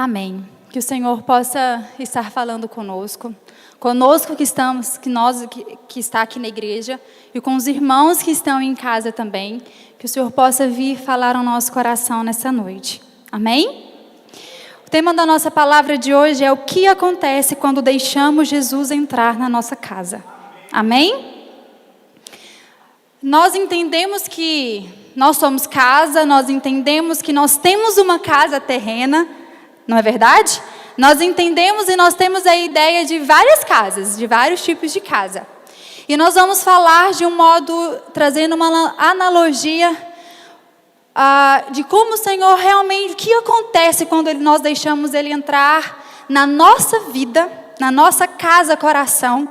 Amém. Que o Senhor possa estar falando conosco que está aqui na igreja e com os irmãos que estão em casa também, que o Senhor possa vir falar ao nosso coração nessa noite. Amém? O tema da nossa palavra de hoje é o que acontece quando deixamos Jesus entrar na nossa casa. Amém? Nós entendemos que nós somos casa, nós entendemos que nós temos uma casa terrena, não é verdade? Nós entendemos e nós temos a ideia de várias casas, de vários tipos de casa. E nós vamos falar de um modo, trazendo uma analogia de como o Senhor realmente, o que acontece quando nós deixamos Ele entrar na nossa vida, na nossa casa, coração,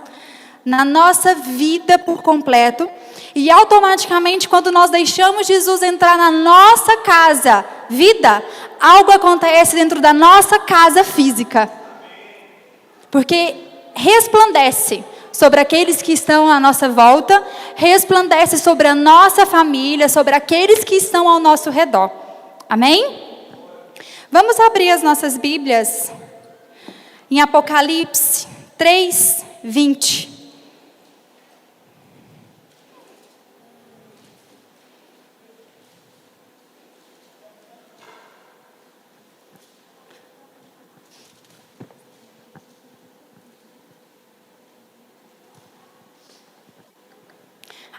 na nossa vida por completo. E automaticamente, quando nós deixamos Jesus entrar na nossa casa, vida, algo acontece dentro da nossa casa física. Porque resplandece sobre aqueles que estão à nossa volta, resplandece sobre a nossa família, sobre aqueles que estão ao nosso redor. Amém? Vamos abrir as nossas Bíblias em Apocalipse 3:20.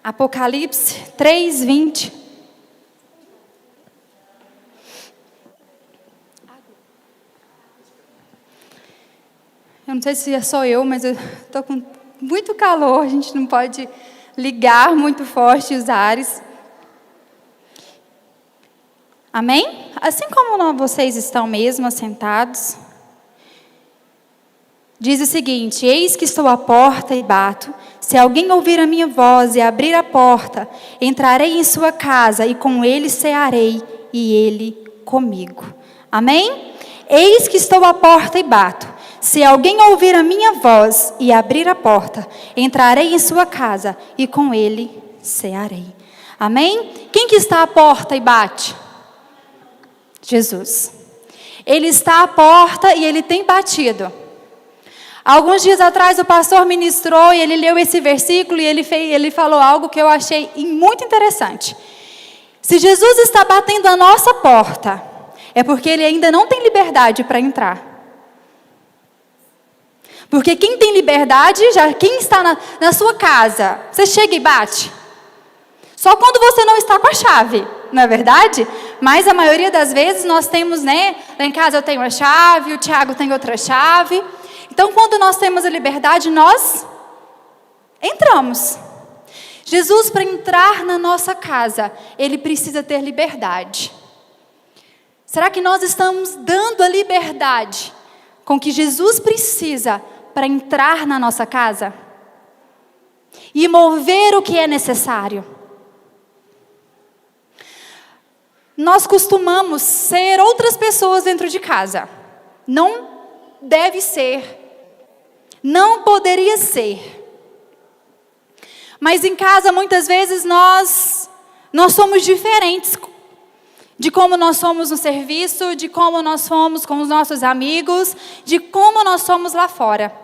Apocalipse 3:20. Eu não sei se é só eu, mas eu estou com muito calor, a gente não pode ligar muito forte os ares. Amém? Assim como vocês estão mesmo assentados, diz o seguinte: eis que estou à porta e bato. Se alguém ouvir a minha voz e abrir a porta, entrarei em sua casa e com ele cearei e ele comigo. Amém? Eis que estou à porta e bato. Se alguém ouvir a minha voz e abrir a porta, entrarei em sua casa e com ele cearei. Amém? Quem que está à porta e bate? Jesus. Ele está à porta e ele tem batido. Alguns dias atrás o pastor ministrou e ele leu esse versículo e ele falou algo que eu achei muito interessante. Se Jesus está batendo a nossa porta, é porque ele ainda não tem liberdade para entrar. Porque quem tem liberdade, quem está na sua casa, você chega e bate. Só quando você não está com a chave, não é verdade? Mas a maioria das vezes nós temos, né? Lá em casa eu tenho a chave, o Tiago tem outra chave. Então, quando nós temos a liberdade, nós entramos. Jesus, para entrar na nossa casa, Ele precisa ter liberdade. Será que nós estamos dando a liberdade com que Jesus precisa para entrar na nossa casa? E mover o que é necessário? Nós costumamos ser outras pessoas dentro de casa. Não deve ser. Não poderia ser. Mas em casa, muitas vezes, nós somos diferentes de como nós somos no serviço, de como nós somos com os nossos amigos, de como nós somos lá fora.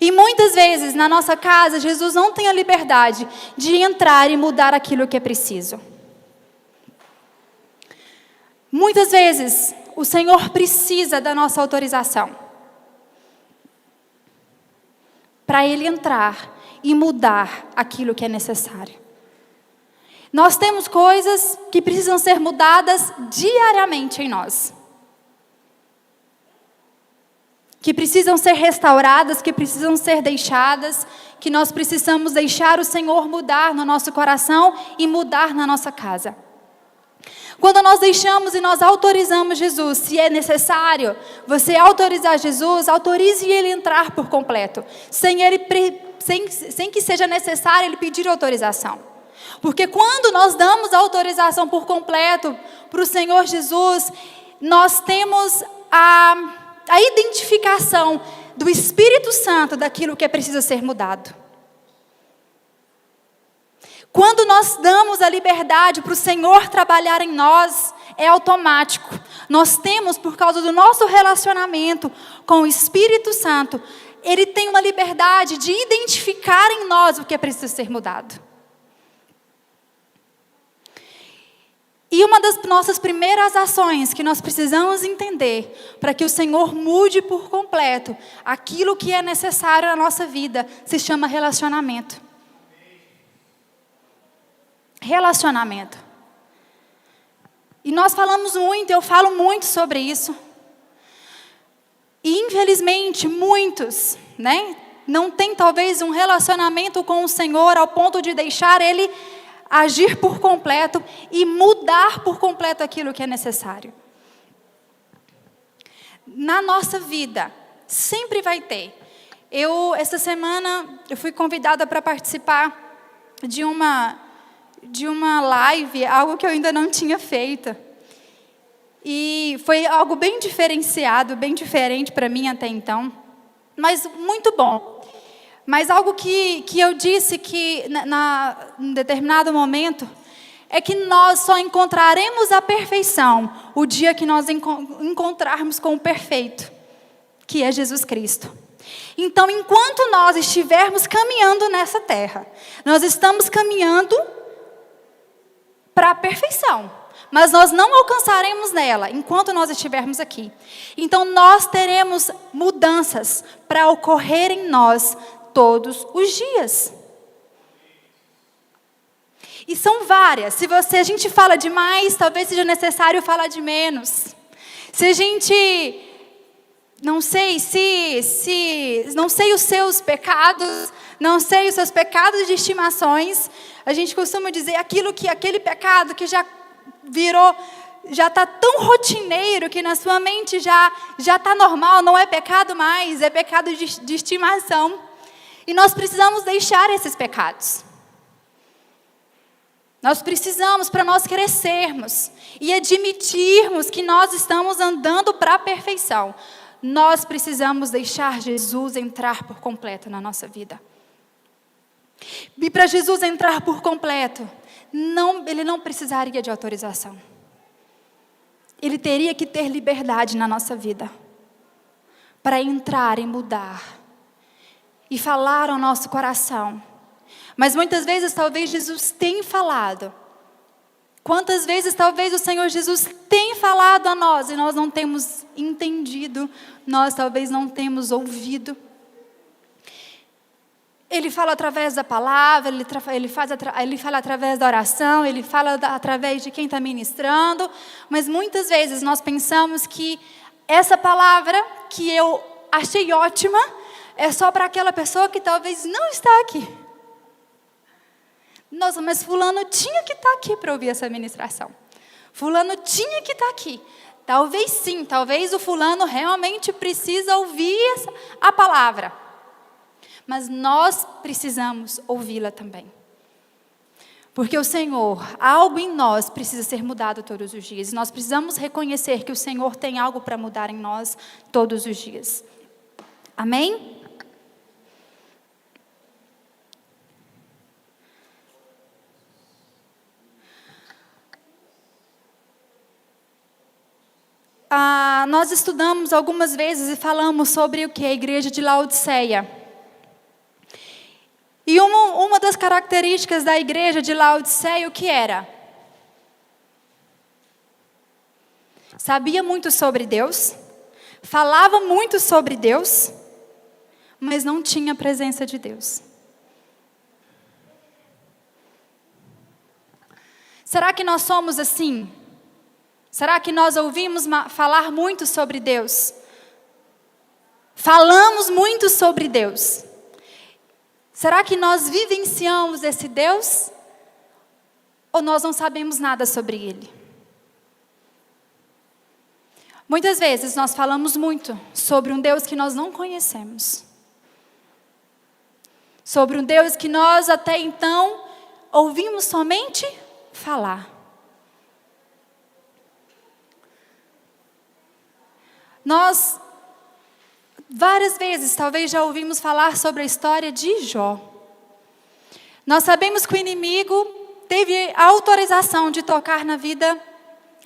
E muitas vezes, na nossa casa, Jesus não tem a liberdade de entrar e mudar aquilo que é preciso. Muitas vezes, o Senhor precisa da nossa autorização para Ele entrar e mudar aquilo que é necessário. Nós temos coisas que precisam ser mudadas diariamente em nós. Que precisam ser restauradas, que precisam ser deixadas, que nós precisamos deixar o Senhor mudar no nosso coração e mudar na nossa casa. Quando nós deixamos e nós autorizamos Jesus, se é necessário você autorizar Jesus, autorize Ele entrar por completo, sem que seja necessário Ele pedir autorização. Porque quando nós damos a autorização por completo para o Senhor Jesus, nós temos a identificação do Espírito Santo daquilo que precisa ser mudado. Quando nós damos a liberdade para o Senhor trabalhar em nós, é automático. nós temos por causa do nosso relacionamento com o Espírito Santo. Ele tem uma liberdade de identificar em nós o que é preciso ser mudado. E uma das nossas primeiras ações que nós precisamos entender para que o Senhor mude por completo aquilo que é necessário na nossa vida se chama relacionamento. Relacionamento. E nós falamos muito, eu falo muito sobre isso. E infelizmente muitos, não têm talvez um relacionamento com o Senhor ao ponto de deixar Ele agir por completo e mudar por completo aquilo que é necessário. Na nossa vida, sempre vai ter. Essa semana, eu fui convidada para participar de uma live, algo que eu ainda não tinha feito. E foi algo bem diferenciado, bem diferente para mim até então, mas muito bom. Mas algo que eu disse que, em determinado momento, é que nós só encontraremos a perfeição o dia que nós encontrarmos com o perfeito, que é Jesus Cristo. Então, enquanto nós estivermos caminhando nessa terra, nós estamos caminhando para a perfeição, mas nós não alcançaremos nela enquanto nós estivermos aqui. Então, nós teremos mudanças para ocorrer em nós todos os dias. E são várias. Se a gente fala demais, talvez seja necessário falar de menos. Se a gente, não sei os seus pecados, não sei os seus pecados de estimações, a gente costuma dizer aquele pecado que já virou, já está tão rotineiro que na sua mente já está normal, não é pecado mais, é pecado de estimação. E nós precisamos deixar esses pecados. Nós precisamos, para nós crescermos e admitirmos que nós estamos andando para a perfeição, nós precisamos deixar Jesus entrar por completo na nossa vida. E para Jesus entrar por completo, Ele não precisaria de autorização. Ele teria que ter liberdade na nossa vida para entrar e mudar e falar ao nosso coração. Mas muitas vezes talvez Jesus tenha falado. Quantas vezes talvez o Senhor Jesus tenha falado a nós e nós não temos entendido, nós talvez não temos ouvido. Ele fala através da palavra, ele fala através da oração, ele fala através de quem está ministrando, mas muitas vezes nós pensamos que essa palavra que eu achei ótima é só para aquela pessoa que talvez não está aqui. Nossa, mas fulano tinha que estar aqui para ouvir essa ministração. Fulano tinha que estar aqui. Talvez sim, talvez o fulano realmente precisa ouvir a palavra. Mas nós precisamos ouvi-la também. Porque o Senhor, algo em nós precisa ser mudado todos os dias. Nós precisamos reconhecer que o Senhor tem algo para mudar em nós todos os dias. Amém? Nós estudamos algumas vezes e falamos sobre o que? A igreja de Laodiceia. E uma das características da igreja de Laodiceia, o que era? Sabia muito sobre Deus, falava muito sobre Deus, mas não tinha a presença de Deus. Será que nós somos assim? Será que nós ouvimos falar muito sobre Deus? Falamos muito sobre Deus. Será que nós vivenciamos esse Deus? Ou nós não sabemos nada sobre Ele? Muitas vezes nós falamos muito sobre um Deus que nós não conhecemos. Sobre um Deus que nós até então ouvimos somente falar. Nós, várias vezes, talvez já ouvimos falar sobre a história de Jó. Nós sabemos que o inimigo teve a autorização de tocar na vida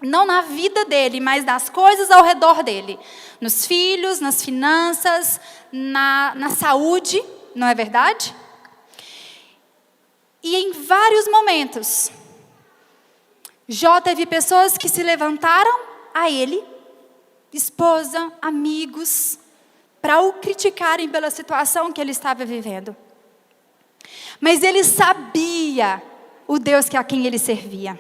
Não na vida dele, mas nas coisas ao redor dele. Nos filhos, nas finanças, na saúde, não é verdade? E em vários momentos, Jó teve pessoas que se levantaram a ele, esposa, amigos, para o criticarem pela situação que ele estava vivendo. Mas ele sabia o Deus a quem ele servia.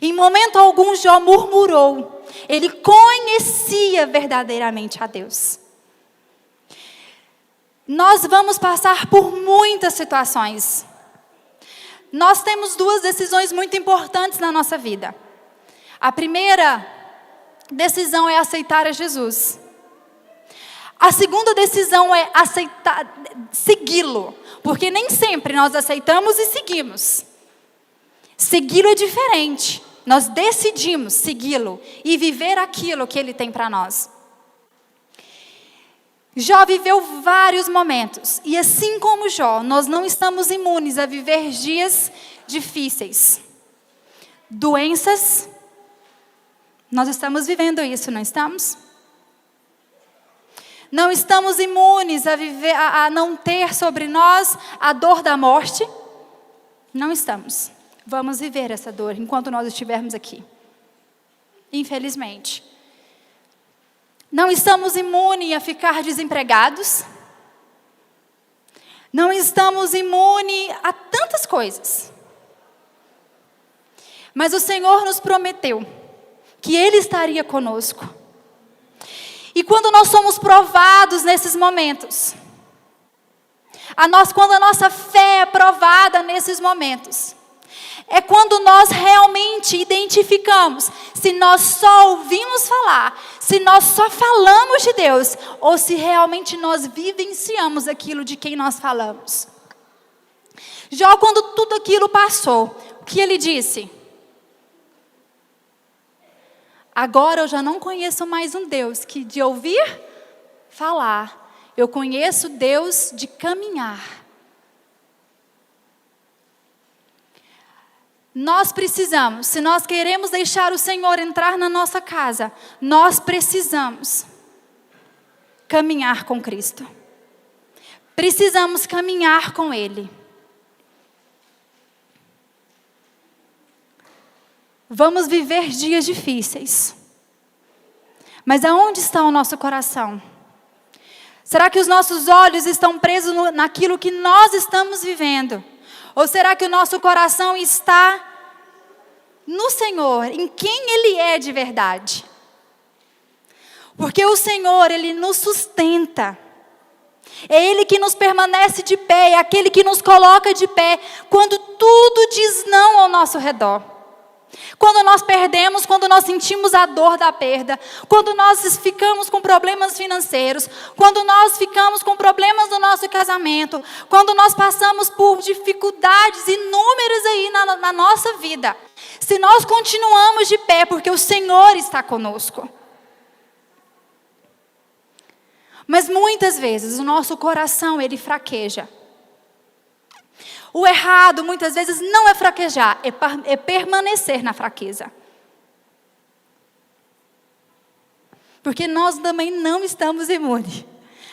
Em momento algum, Jó murmurou. Ele conhecia verdadeiramente a Deus. Nós vamos passar por muitas situações. Nós temos duas decisões muito importantes na nossa vida. A primeira decisão é aceitar a Jesus. A segunda decisão é aceitar, segui-lo. Porque nem sempre nós aceitamos e seguimos. Segui-lo é diferente. Nós decidimos segui-lo e viver aquilo que ele tem para nós. Jó viveu vários momentos. E assim como Jó, nós não estamos imunes a viver dias difíceis. Doenças. Nós estamos vivendo isso, não estamos? Não estamos imunes a não ter sobre nós a dor da morte. Não estamos. Vamos viver essa dor enquanto nós estivermos aqui. Infelizmente. Não estamos imunes a ficar desempregados. Não estamos imunes a tantas coisas. Mas o Senhor nos prometeu que Ele estaria conosco. E quando nós somos provados nesses momentos, quando a nossa fé é provada nesses momentos, é quando nós realmente identificamos se nós só ouvimos falar, se nós só falamos de Deus, ou se realmente nós vivenciamos aquilo de quem nós falamos. Jó, quando tudo aquilo passou, o que ele disse? Agora eu já não conheço mais um Deus que de ouvir falar, eu conheço Deus de caminhar. Nós precisamos, se nós queremos deixar o Senhor entrar na nossa casa, nós precisamos caminhar com Cristo. Precisamos caminhar com Ele. Vamos viver dias difíceis. Mas aonde está o nosso coração? Será que os nossos olhos estão presos naquilo que nós estamos vivendo? Ou será que o nosso coração está no Senhor, em quem Ele é de verdade? Porque o Senhor, Ele nos sustenta. É Ele que nos permanece de pé, é aquele que nos coloca de pé quando tudo diz não ao nosso redor. Quando nós perdemos, quando nós sentimos a dor da perda, quando nós ficamos com problemas financeiros, quando nós ficamos com problemas no nosso casamento, quando nós passamos por dificuldades inúmeras aí na nossa vida, se nós continuamos de pé, porque o Senhor está conosco. Mas muitas vezes o nosso coração, ele fraqueja. O errado, muitas vezes, não é fraquejar, é permanecer na fraqueza. Porque nós também não estamos imunes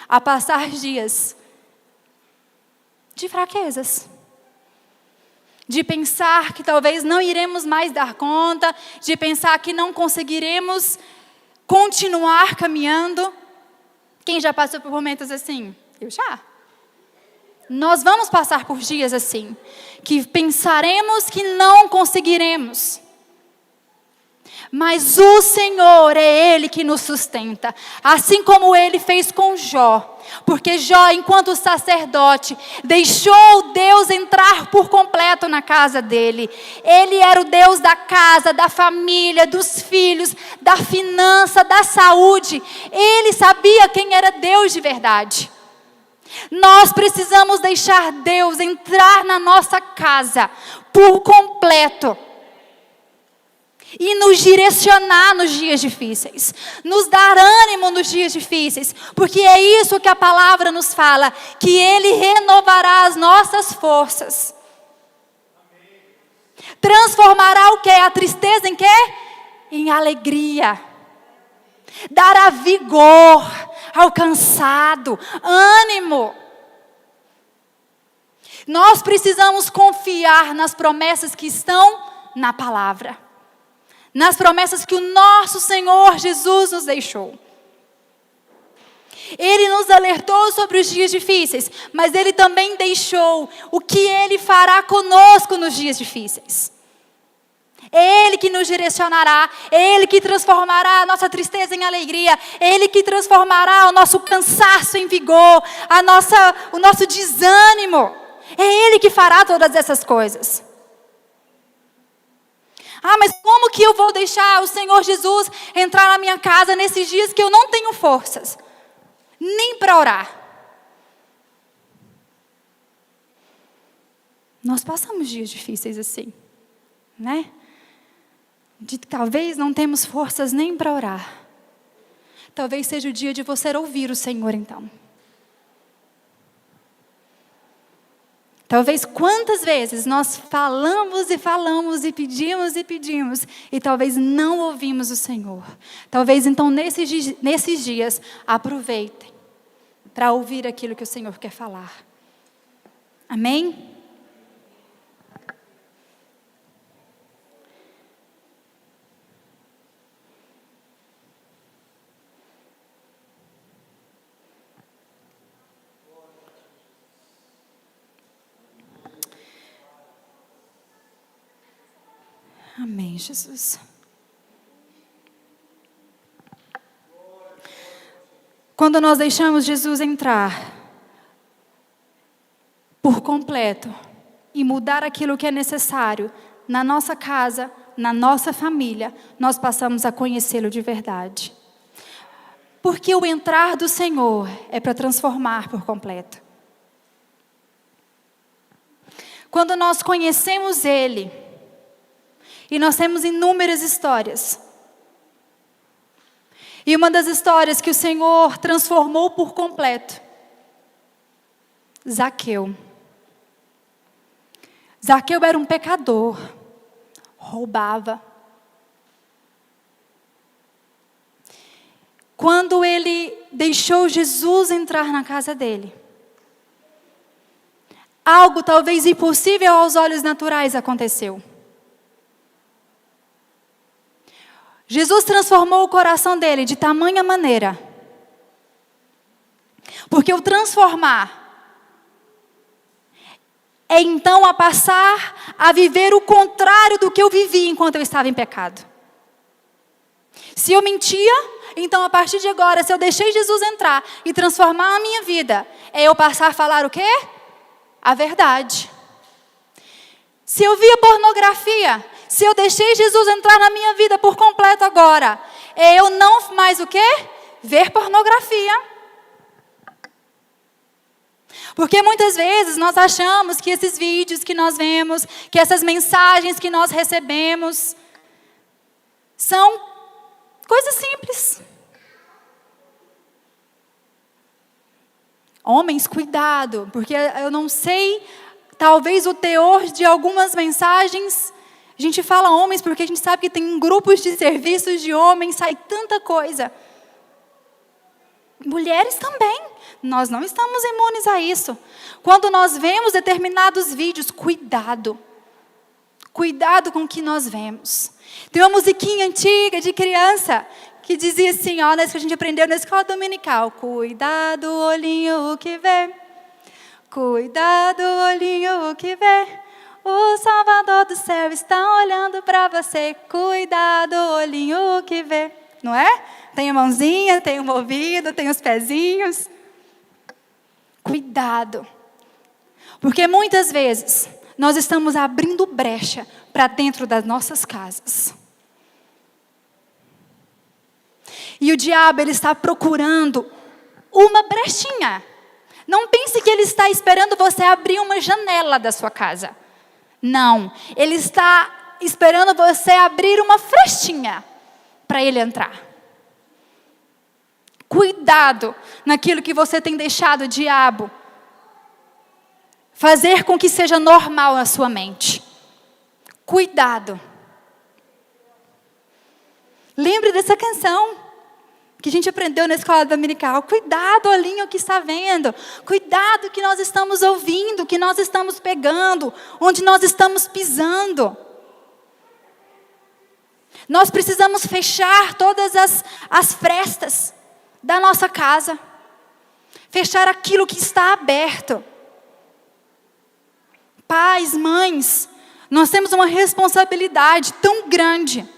a passar dias de fraquezas. De pensar que talvez não iremos mais dar conta, de pensar que não conseguiremos continuar caminhando. Quem já passou por momentos assim? Eu já. Nós vamos passar por dias assim, que pensaremos que não conseguiremos. Mas o Senhor é Ele que nos sustenta, assim como Ele fez com Jó. Porque Jó, enquanto sacerdote, deixou Deus entrar por completo na casa dele. Ele era o Deus da casa, da família, dos filhos, da finança, da saúde. Ele sabia quem era Deus de verdade. Nós precisamos deixar Deus entrar na nossa casa por completo e nos direcionar nos dias difíceis, nos dar ânimo nos dias difíceis, porque é isso que a palavra nos fala, que Ele renovará as nossas forças. Transformará o quê? A tristeza em quê? em alegria. Dará vigor ao cansado, ânimo. Nós precisamos confiar nas promessas que estão na palavra. Nas promessas que o nosso Senhor Jesus nos deixou. Ele nos alertou sobre os dias difíceis, mas Ele também deixou o que Ele fará conosco nos dias difíceis. É Ele que nos direcionará, é Ele que transformará a nossa tristeza em alegria, é Ele que transformará o nosso cansaço em vigor, o nosso desânimo. É Ele que fará todas essas coisas. Ah, mas como que eu vou deixar o Senhor Jesus entrar na minha casa nesses dias que eu não tenho forças? Nem para orar. Nós passamos dias difíceis assim, né? De talvez não temos forças nem para orar. Talvez seja o dia de você ouvir o Senhor então. Talvez quantas vezes nós falamos e pedimos e talvez não ouvimos o Senhor. Talvez então nesses dias aproveitem para ouvir aquilo que o Senhor quer falar. Amém? Amém, Jesus. Quando nós deixamos Jesus entrar por completo e mudar aquilo que é necessário na nossa casa, na nossa família, nós passamos a conhecê-lo de verdade. Porque o entrar do Senhor é para transformar por completo. Quando nós conhecemos Ele, e nós temos inúmeras histórias. E uma das histórias que o Senhor transformou por completo, Zaqueu. Zaqueu era um pecador, roubava. Quando ele deixou Jesus entrar na casa dele, algo talvez impossível aos olhos naturais aconteceu. Jesus transformou o coração dele de tamanha maneira. Porque o transformar é então a passar a viver o contrário do que eu vivi enquanto eu estava em pecado. Se eu mentia, então a partir de agora, se eu deixei Jesus entrar e transformar a minha vida, é eu passar a falar o quê? A verdade. Se eu via pornografia, se eu deixei Jesus entrar na minha vida por completo agora, é eu não mais o quê? Ver pornografia. Porque muitas vezes nós achamos que esses vídeos que nós vemos, que essas mensagens que nós recebemos, são coisas simples. Homens, cuidado, porque eu não sei, talvez o teor de algumas mensagens. A gente fala homens porque a gente sabe que tem grupos de serviços de homens, sai tanta coisa. Mulheres também. Nós não estamos imunes a isso. Quando nós vemos determinados vídeos, cuidado. Cuidado com o que nós vemos. Tem uma musiquinha antiga de criança que dizia assim, ó, que a gente aprendeu na escola dominical. Cuidado, olhinho que vê. Cuidado, olhinho que vê. O Salvador do céu está olhando para você. Cuidado, olhinho que vê. Não é? Tem a mãozinha, tem o ouvido, tem os pezinhos. Cuidado. Porque muitas vezes nós estamos abrindo brecha para dentro das nossas casas. E o diabo, ele está procurando uma brechinha. Não pense que ele está esperando você abrir uma janela da sua casa. Não, ele está esperando você abrir uma frestinha para ele entrar. Cuidado naquilo que você tem deixado o diabo fazer com que seja normal na sua mente. Cuidado. Lembre dessa canção que a gente aprendeu na escola dominical. Cuidado, olhinho, o que está vendo. Cuidado, o que nós estamos ouvindo, o que nós estamos pegando, onde nós estamos pisando. Nós precisamos fechar todas as frestas da nossa casa. Fechar aquilo que está aberto. Pais, mães, nós temos uma responsabilidade tão grande.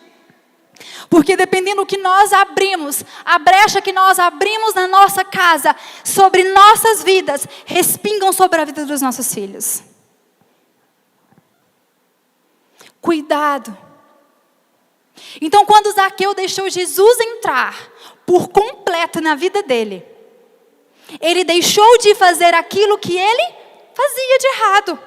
Porque dependendo do que nós abrimos, a brecha que nós abrimos na nossa casa, sobre nossas vidas, respingam sobre a vida dos nossos filhos. Cuidado. Então, quando Zaqueu deixou Jesus entrar por completo na vida dele, ele deixou de fazer aquilo que ele fazia de errado.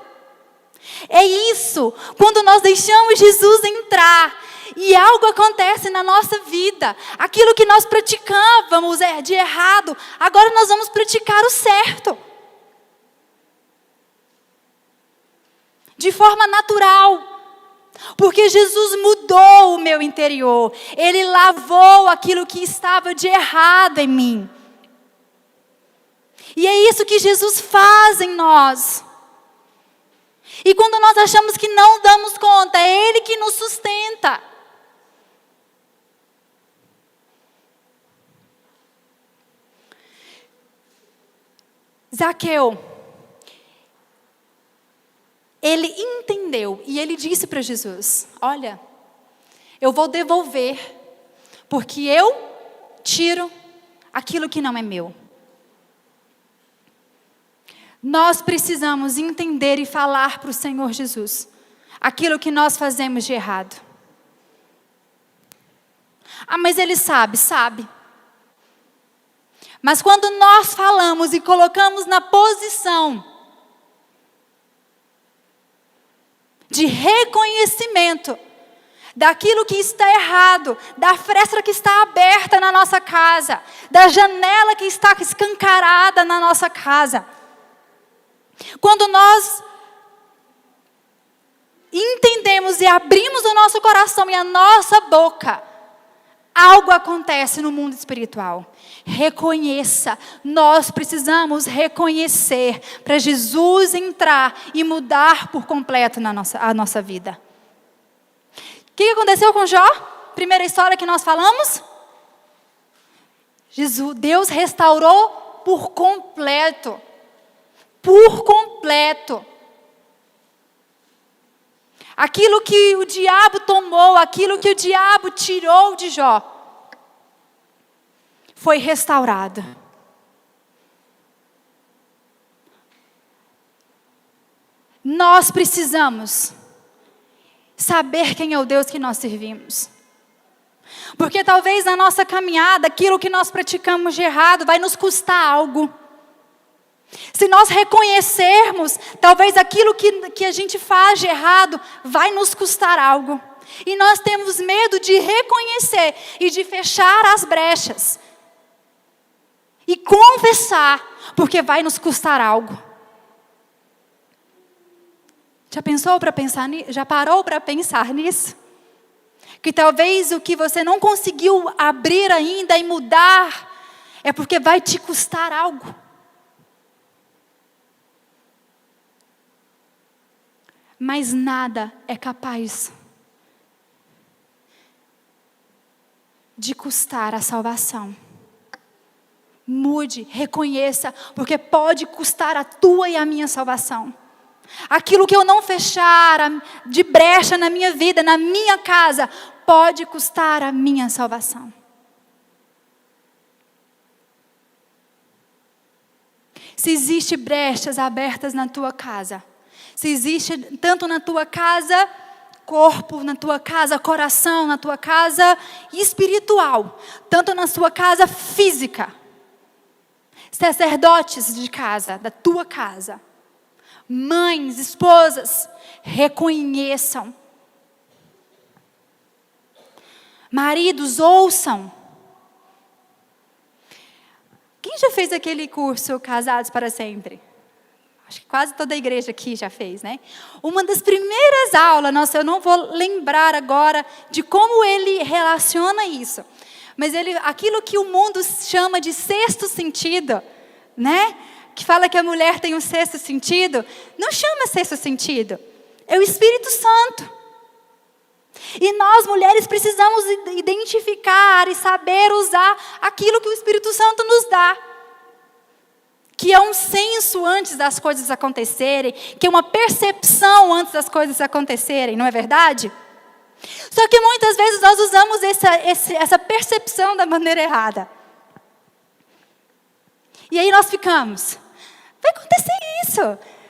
É isso, quando nós deixamos Jesus entrar e algo acontece na nossa vida, aquilo que nós praticávamos de errado, agora nós vamos praticar o certo. De forma natural. Porque Jesus mudou o meu interior. Ele lavou aquilo que estava de errado em mim. E é isso que Jesus faz em nós. E quando nós achamos que não damos conta, é Ele que nos sustenta. Zaqueu, ele entendeu e ele disse para Jesus: olha, eu vou devolver, porque eu tiro aquilo que não é meu. Nós precisamos entender e falar para o Senhor Jesus aquilo que nós fazemos de errado. Ah, mas Ele sabe. Mas quando nós falamos e colocamos na posição de reconhecimento daquilo que está errado, da fresta que está aberta na nossa casa, da janela que está escancarada na nossa casa. Quando nós entendemos e abrimos o nosso coração e a nossa boca, algo acontece no mundo espiritual. Reconheça, nós precisamos reconhecer para Jesus entrar e mudar por completo a nossa vida. O que aconteceu com Jó? Primeira história que nós falamos. Deus restaurou por completo. Por completo. Aquilo que o diabo tomou, aquilo que o diabo tirou de Jó, foi restaurado. Nós precisamos saber quem é o Deus que nós servimos. Porque talvez na nossa caminhada, aquilo que nós praticamos de errado vai nos custar algo. Se nós reconhecermos, talvez aquilo que a gente faz de errado vai nos custar algo. E nós temos medo de reconhecer e de fechar as brechas. E confessar, porque vai nos custar algo. Já parou para pensar nisso? Que talvez o que você não conseguiu abrir ainda e mudar, é porque vai te custar algo. Mas nada é capaz de custar a salvação. Mude, reconheça, porque pode custar a tua e a minha salvação. Aquilo que eu não fechar de brecha na minha vida, na minha casa, pode custar a minha salvação. Se existem brechas abertas na tua casa, se existe tanto na tua casa, corpo, na tua casa, coração, na tua casa espiritual, tanto na sua casa física, sacerdotes de casa, da tua casa, mães, esposas, reconheçam. Maridos, ouçam. Quem já fez aquele curso Casados para Sempre? Acho que quase toda a igreja aqui já fez, né? Uma das primeiras aulas, nossa, eu não vou lembrar agora de como ele relaciona isso. Mas aquilo que o mundo chama de sexto sentido, né? Que fala que a mulher tem um sexto sentido, não chama sexto sentido. É o Espírito Santo. E nós, mulheres, precisamos identificar e saber usar aquilo que o Espírito Santo nos dá. Que é um senso antes das coisas acontecerem, que é uma percepção antes das coisas acontecerem, não é verdade? Só que muitas vezes nós usamos essa percepção da maneira errada. E aí nós ficamos, vai acontecer isso,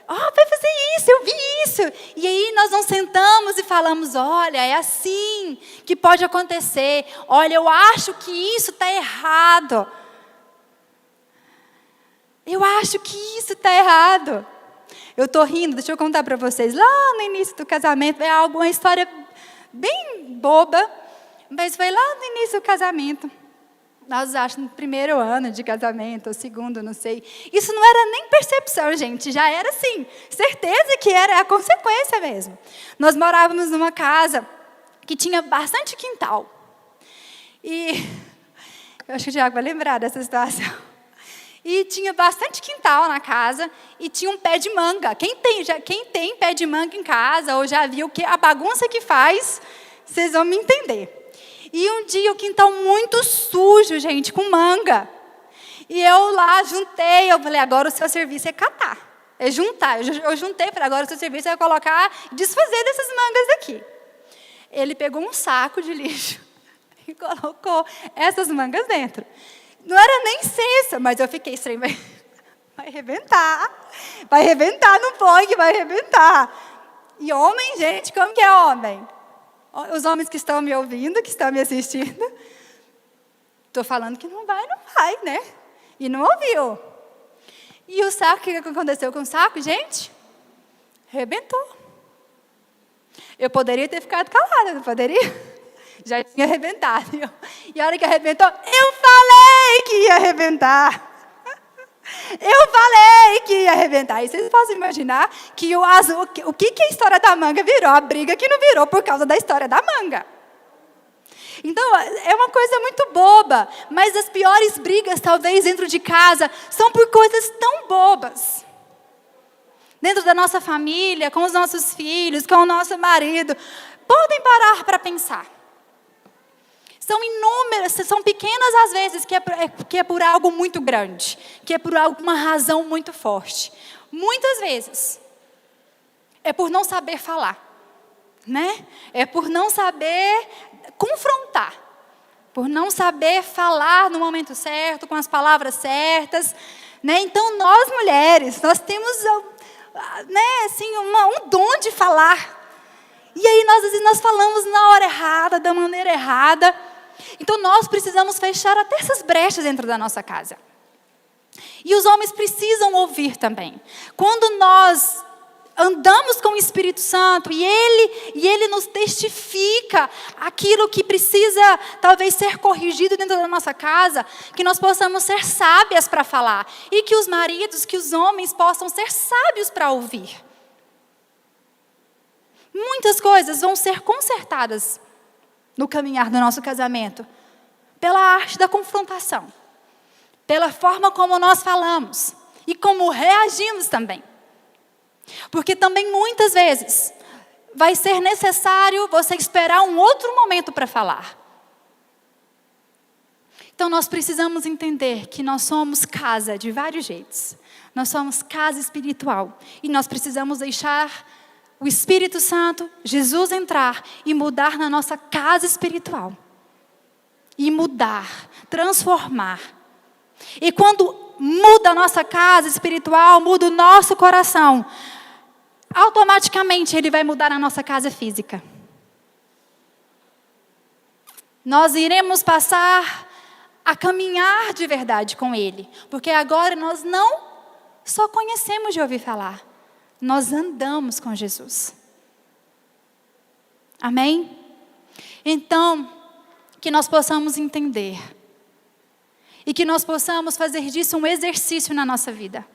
vai fazer isso, eu vi isso. E aí nós não sentamos e falamos, olha, é assim que pode acontecer. Olha, eu acho que isso está errado. Eu acho que isso está errado. Eu estou rindo, deixa eu contar para vocês. Lá no início do casamento, é uma história bem boba, mas foi lá no início do casamento. Nós acho no primeiro ano de casamento, ou segundo, não sei. Isso não era nem percepção, gente. Já era assim, certeza que era a consequência mesmo. Nós morávamos numa casa que tinha bastante quintal. E eu acho que o Tiago vai lembrar dessa situação. E tinha bastante quintal na casa e tinha um pé de manga. Quem tem pé de manga em casa ou já viu a bagunça que faz, vocês vão me entender. E um dia o quintal muito sujo, gente, com manga. E eu lá juntei, eu falei, agora o seu serviço é catar. É juntar. Eu juntei, falei, agora o seu serviço é colocar, desfazer dessas mangas aqui. Ele pegou um saco de lixo e colocou essas mangas dentro. Não era nem sensa, mas eu fiquei estranho. Vai arrebentar no plug, vai arrebentar. E homem, gente, como que é homem? Os homens que estão me ouvindo, que estão me assistindo, estou falando que não vai, né? E não ouviu. E o saco, o que aconteceu com o saco, gente? Arrebentou. Eu poderia ter ficado calada, não poderia? Já tinha arrebentado. E a hora que arrebentou, eu falei que ia arrebentar. Eu falei que ia arrebentar. E vocês podem imaginar que o que a história da manga virou? A briga que não virou por causa da história da manga. Então, é uma coisa muito boba. Mas as piores brigas, talvez, dentro de casa, são por coisas tão bobas. Dentro da nossa família, com os nossos filhos, com o nosso marido. Podem parar para pensar. São inúmeras, são pequenas às vezes, que é por algo muito grande, que é por alguma razão muito forte. Muitas vezes, é por não saber falar, né? É por não saber confrontar, por não saber falar no momento certo, com as palavras certas, né? Então, nós mulheres, nós temos, né, assim, um dom de falar. E aí, às vezes, nós falamos na hora errada, da maneira errada. Então, nós precisamos fechar até essas brechas dentro da nossa casa. E os homens precisam ouvir também. Quando nós andamos com o Espírito Santo e Ele nos testifica aquilo que precisa, talvez, ser corrigido dentro da nossa casa, que nós possamos ser sábias para falar. E que os maridos, que os homens possam ser sábios para ouvir. Muitas coisas vão ser consertadas no caminhar do nosso casamento, pela arte da confrontação, pela forma como nós falamos e como reagimos também. Porque também muitas vezes vai ser necessário você esperar um outro momento para falar. Então nós precisamos entender que nós somos casa de vários jeitos. Nós somos casa espiritual e nós precisamos deixar o Espírito Santo, Jesus entrar e mudar na nossa casa espiritual. E mudar, transformar. E quando muda a nossa casa espiritual, muda o nosso coração, automaticamente Ele vai mudar a nossa casa física. Nós iremos passar a caminhar de verdade com Ele. Porque agora nós não só conhecemos de ouvir falar. Nós andamos com Jesus. Amém? Então, que nós possamos entender. E que nós possamos fazer disso um exercício na nossa vida.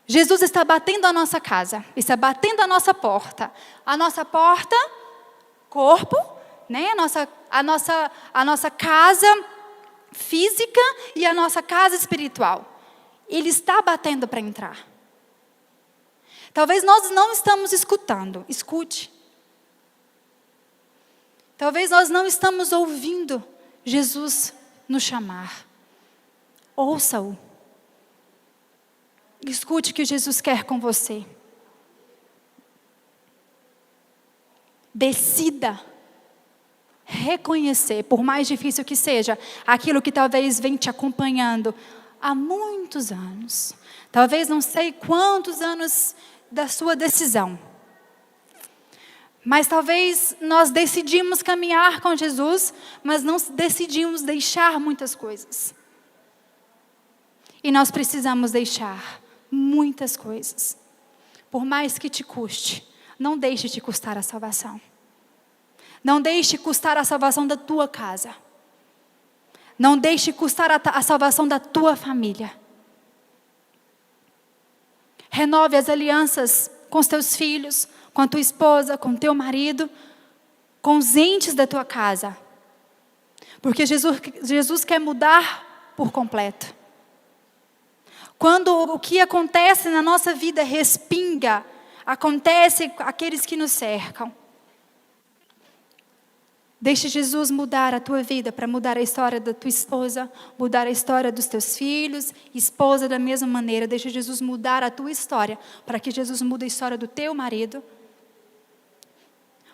Jesus está batendo a nossa casa, está batendo a nossa porta. A nossa porta, corpo, né? A nossa casa física e a nossa casa espiritual. Ele está batendo para entrar. Talvez nós não estamos escutando, escute. Talvez nós não estamos ouvindo Jesus nos chamar. Ouça-o. Escute o que Jesus quer com você. Decida reconhecer, por mais difícil que seja, aquilo que talvez vem te acompanhando há muitos anos. Talvez não sei quantos anos da sua decisão. Mas talvez nós decidimos caminhar com Jesus, mas não decidimos deixar muitas coisas. E nós precisamos deixar muitas coisas. Por mais que te custe, não deixe te custar a salvação. Não deixe custar a salvação da tua casa. Não deixe custar a salvação da tua família. Renove as alianças com os teus filhos, com a tua esposa, com o teu marido, com os entes da tua casa. Porque Jesus quer mudar por completo. Quando o que acontece na nossa vida respinga, acontece com aqueles que nos cercam. Deixe Jesus mudar a tua vida, para mudar a história da tua esposa, mudar a história dos teus filhos, esposa da mesma maneira. Deixe Jesus mudar a tua história, para que Jesus mude a história do teu marido.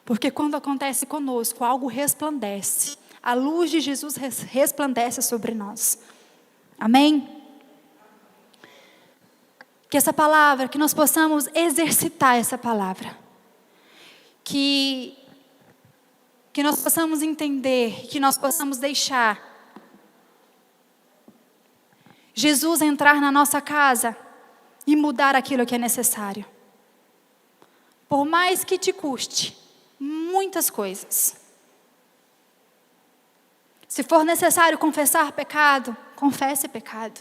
Porque quando acontece conosco, algo resplandece. A luz de Jesus resplandece sobre nós. Amém? Que essa palavra, que nós possamos exercitar essa palavra. Que nós possamos entender, que nós possamos deixar Jesus entrar na nossa casa e mudar aquilo que é necessário. Por mais que te custe muitas coisas. Se for necessário confessar pecado, confesse pecado.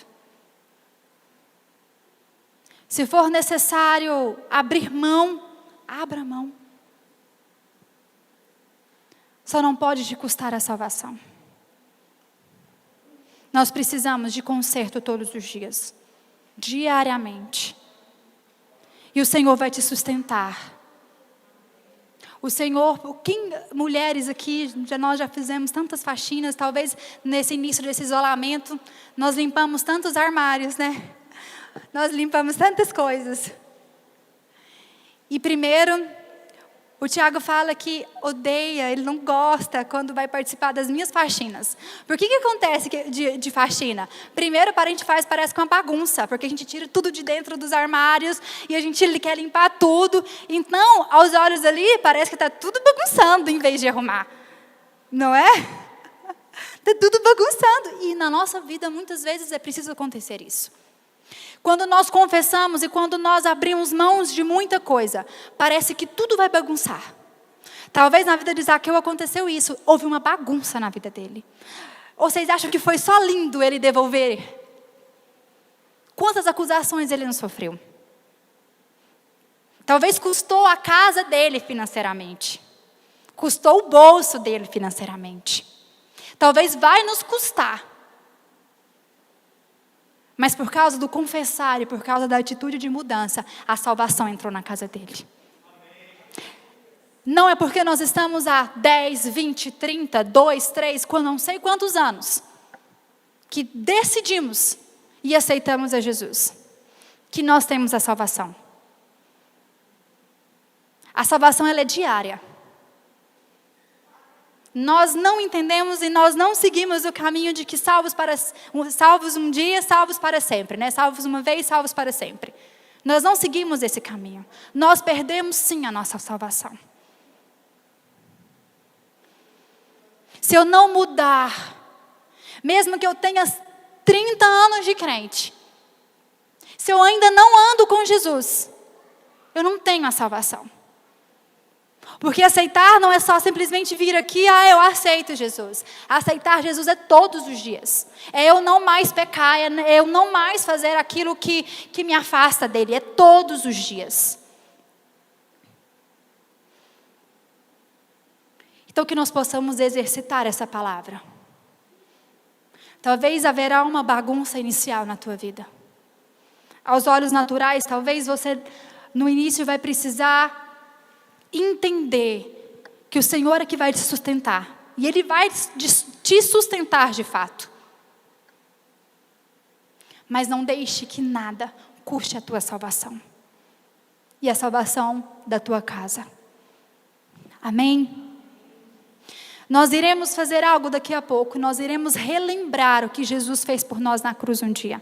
Se for necessário abrir mão, abra mão. Só não pode te custar a salvação. Nós precisamos de conserto todos os dias, diariamente. E o Senhor vai te sustentar. O Senhor, mulheres aqui, nós já fizemos tantas faxinas, talvez nesse início desse isolamento, nós limpamos tantos armários, né? Nós limpamos tantas coisas. E primeiro, o Tiago fala que odeia, ele não gosta quando vai participar das minhas faxinas. Por que acontece de faxina? Primeiro, a gente faz, parece que uma bagunça, porque a gente tira tudo de dentro dos armários e a gente quer limpar tudo. Então, aos olhos ali, parece que está tudo bagunçando em vez de arrumar. Não é? Está tudo bagunçando. E na nossa vida, muitas vezes, é preciso acontecer isso. Quando nós confessamos e quando nós abrimos mãos de muita coisa, parece que tudo vai bagunçar. Talvez na vida de Zaqueu aconteceu isso. Houve uma bagunça na vida dele. Ou vocês acham que foi só lindo ele devolver? Quantas acusações ele não sofreu? Talvez custou a casa dele financeiramente. Custou o bolso dele financeiramente. Talvez vai nos custar. Mas por causa do confessar e por causa da atitude de mudança, a salvação entrou na casa dele. Não é porque nós estamos há 10, 20, 30, 2, 3, não sei quantos anos, que decidimos e aceitamos a Jesus, que nós temos a salvação. A salvação ela é diária. Nós não entendemos e nós não seguimos o caminho de que salvos um dia, salvos para sempre, né? Salvos uma vez, salvos para sempre. Nós não seguimos esse caminho. Nós perdemos sim a nossa salvação. Se eu não mudar, mesmo que eu tenha 30 anos de crente, se eu ainda não ando com Jesus, eu não tenho a salvação. Porque aceitar não é só simplesmente vir aqui, eu aceito Jesus. Aceitar Jesus é todos os dias. É eu não mais pecar, é eu não mais fazer aquilo que me afasta dele. É todos os dias. Então que nós possamos exercitar essa palavra. Talvez haverá uma bagunça inicial na tua vida. Aos olhos naturais, talvez você no início vai precisar entender que o Senhor é que vai te sustentar. E Ele vai te sustentar de fato. Mas não deixe que nada custe a tua salvação. E a salvação da tua casa. Amém? Nós iremos fazer algo daqui a pouco. Nós iremos relembrar o que Jesus fez por nós na cruz um dia.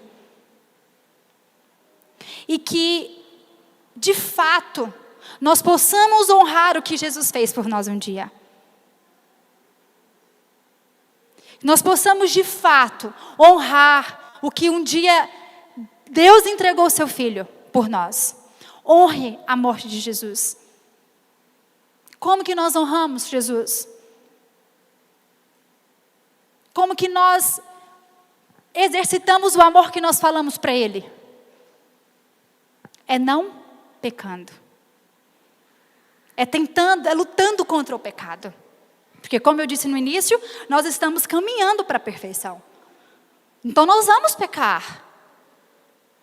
E que, de fato, nós possamos honrar o que Jesus fez por nós um dia. Nós possamos, de fato, honrar o que um dia Deus entregou seu Filho por nós. Honre a morte de Jesus. Como que nós honramos Jesus? Como que nós exercitamos o amor que nós falamos para Ele? É não pecando. É lutando contra o pecado. Porque como eu disse no início, nós estamos caminhando para a perfeição. Então nós vamos pecar.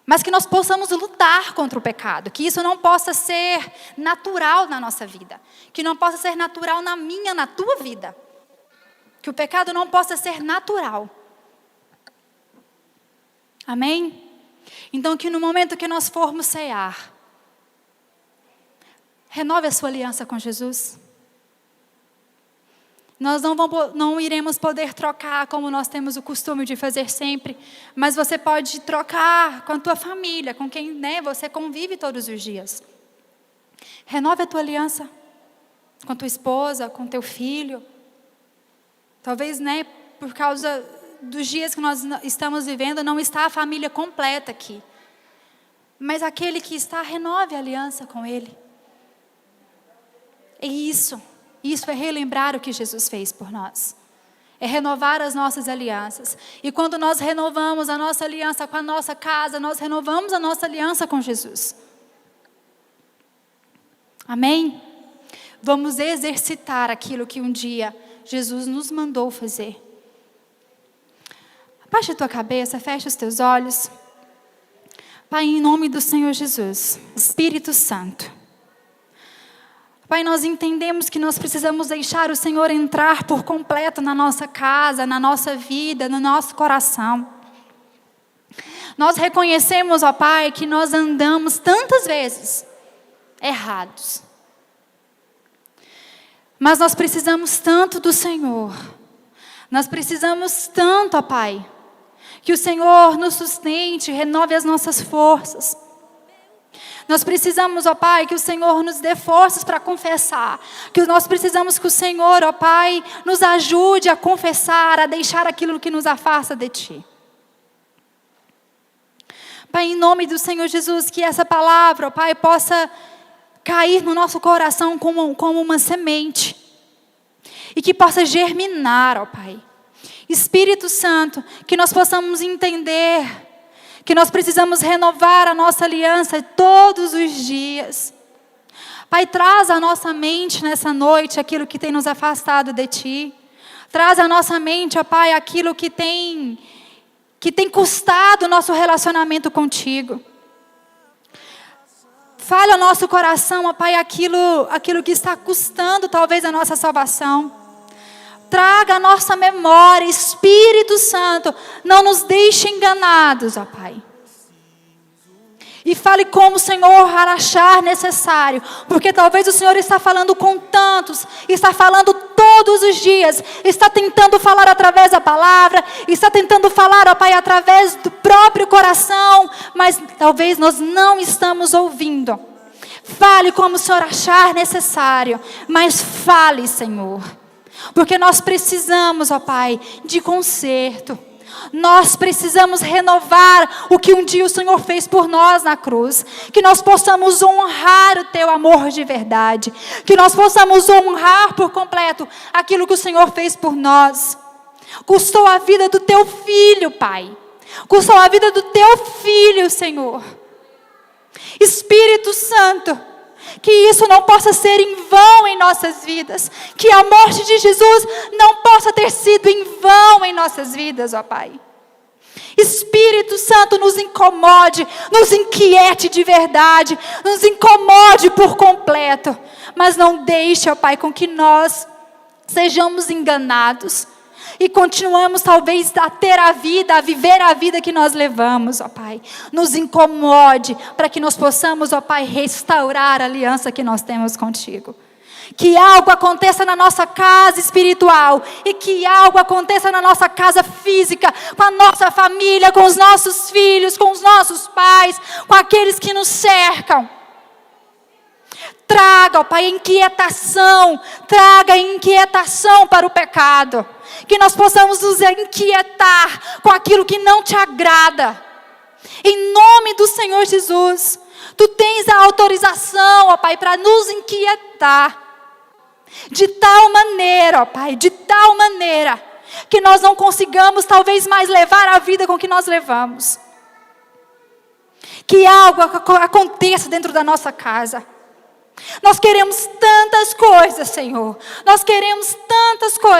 Mas que nós possamos lutar contra o pecado. Que isso não possa ser natural na nossa vida. Que não possa ser natural na minha, na tua vida. Que o pecado não possa ser natural. Amém? Então que no momento que nós formos cear, renove a sua aliança com Jesus. Nós não iremos poder trocar como nós temos o costume de fazer sempre. Mas você pode trocar com a tua família, com quem você convive todos os dias. Renove a tua aliança com tua esposa, com teu filho. Talvez, por causa dos dias que nós estamos vivendo, não está a família completa aqui. Mas aquele que está, renove a aliança com ele. É isso é relembrar o que Jesus fez por nós. É renovar as nossas alianças. E quando nós renovamos a nossa aliança com a nossa casa, nós renovamos a nossa aliança com Jesus. Amém? Vamos exercitar aquilo que um dia Jesus nos mandou fazer. Abaixa a tua cabeça, fecha os teus olhos. Pai, em nome do Senhor Jesus, Espírito Santo. Pai, nós entendemos que nós precisamos deixar o Senhor entrar por completo na nossa casa, na nossa vida, no nosso coração. Nós reconhecemos, ó Pai, que nós andamos tantas vezes errados. Mas nós precisamos tanto do Senhor. Nós precisamos tanto, ó Pai, que o Senhor nos sustente, renove as nossas forças. Nós precisamos, ó Pai, que o Senhor nos dê forças para confessar. Que nós precisamos que o Senhor, ó Pai, nos ajude a confessar, a deixar aquilo que nos afasta de Ti. Pai, em nome do Senhor Jesus, que essa palavra, ó Pai, possa cair no nosso coração como uma semente. E que possa germinar, ó Pai. Espírito Santo, que nós possamos entender que nós precisamos renovar a nossa aliança todos os dias. Pai, traz à nossa mente nessa noite aquilo que tem nos afastado de Ti. Traz à nossa mente, ó Pai, aquilo que tem custado o nosso relacionamento contigo. Fale ao nosso coração, ó Pai, aquilo que está custando talvez a nossa salvação. Traga a nossa memória, Espírito Santo, não nos deixe enganados, ó Pai. E fale como o Senhor achar necessário, porque talvez o Senhor está falando com tantos, está falando todos os dias, está tentando falar através da palavra, está tentando falar, ó Pai, através do próprio coração, mas talvez nós não estamos ouvindo. Fale como o Senhor achar necessário, mas fale, Senhor. Porque nós precisamos, ó Pai, de conserto. Nós precisamos renovar o que um dia o Senhor fez por nós na cruz. Que nós possamos honrar o teu amor de verdade. Que nós possamos honrar por completo aquilo que o Senhor fez por nós. Custou a vida do teu filho, Pai. Custou a vida do teu filho, Senhor. Espírito Santo, que isso não possa ser em vão em nossas vidas. Que a morte de Jesus não possa ter sido em vão em nossas vidas, ó Pai. Espírito Santo, nos incomode, nos inquiete de verdade, nos incomode por completo. Mas não deixe, ó Pai, com que nós sejamos enganados e continuamos talvez a ter a vida, a viver a vida que nós levamos, ó Pai. Nos incomode para que nós possamos, ó Pai, restaurar a aliança que nós temos contigo. Que algo aconteça na nossa casa espiritual e que algo aconteça na nossa casa física, com a nossa família, com os nossos filhos, com os nossos pais, com aqueles que nos cercam. Traga, ó Pai, traga inquietação para o pecado. Que nós possamos nos inquietar com aquilo que não te agrada. Em nome do Senhor Jesus, Tu tens a autorização, ó Pai, para nos inquietar. De tal maneira, ó Pai, de tal maneira, que nós não consigamos talvez mais levar a vida com que nós levamos. Que algo aconteça dentro da nossa casa. Nós queremos tantas coisas, Senhor. Nós queremos tantas coisas.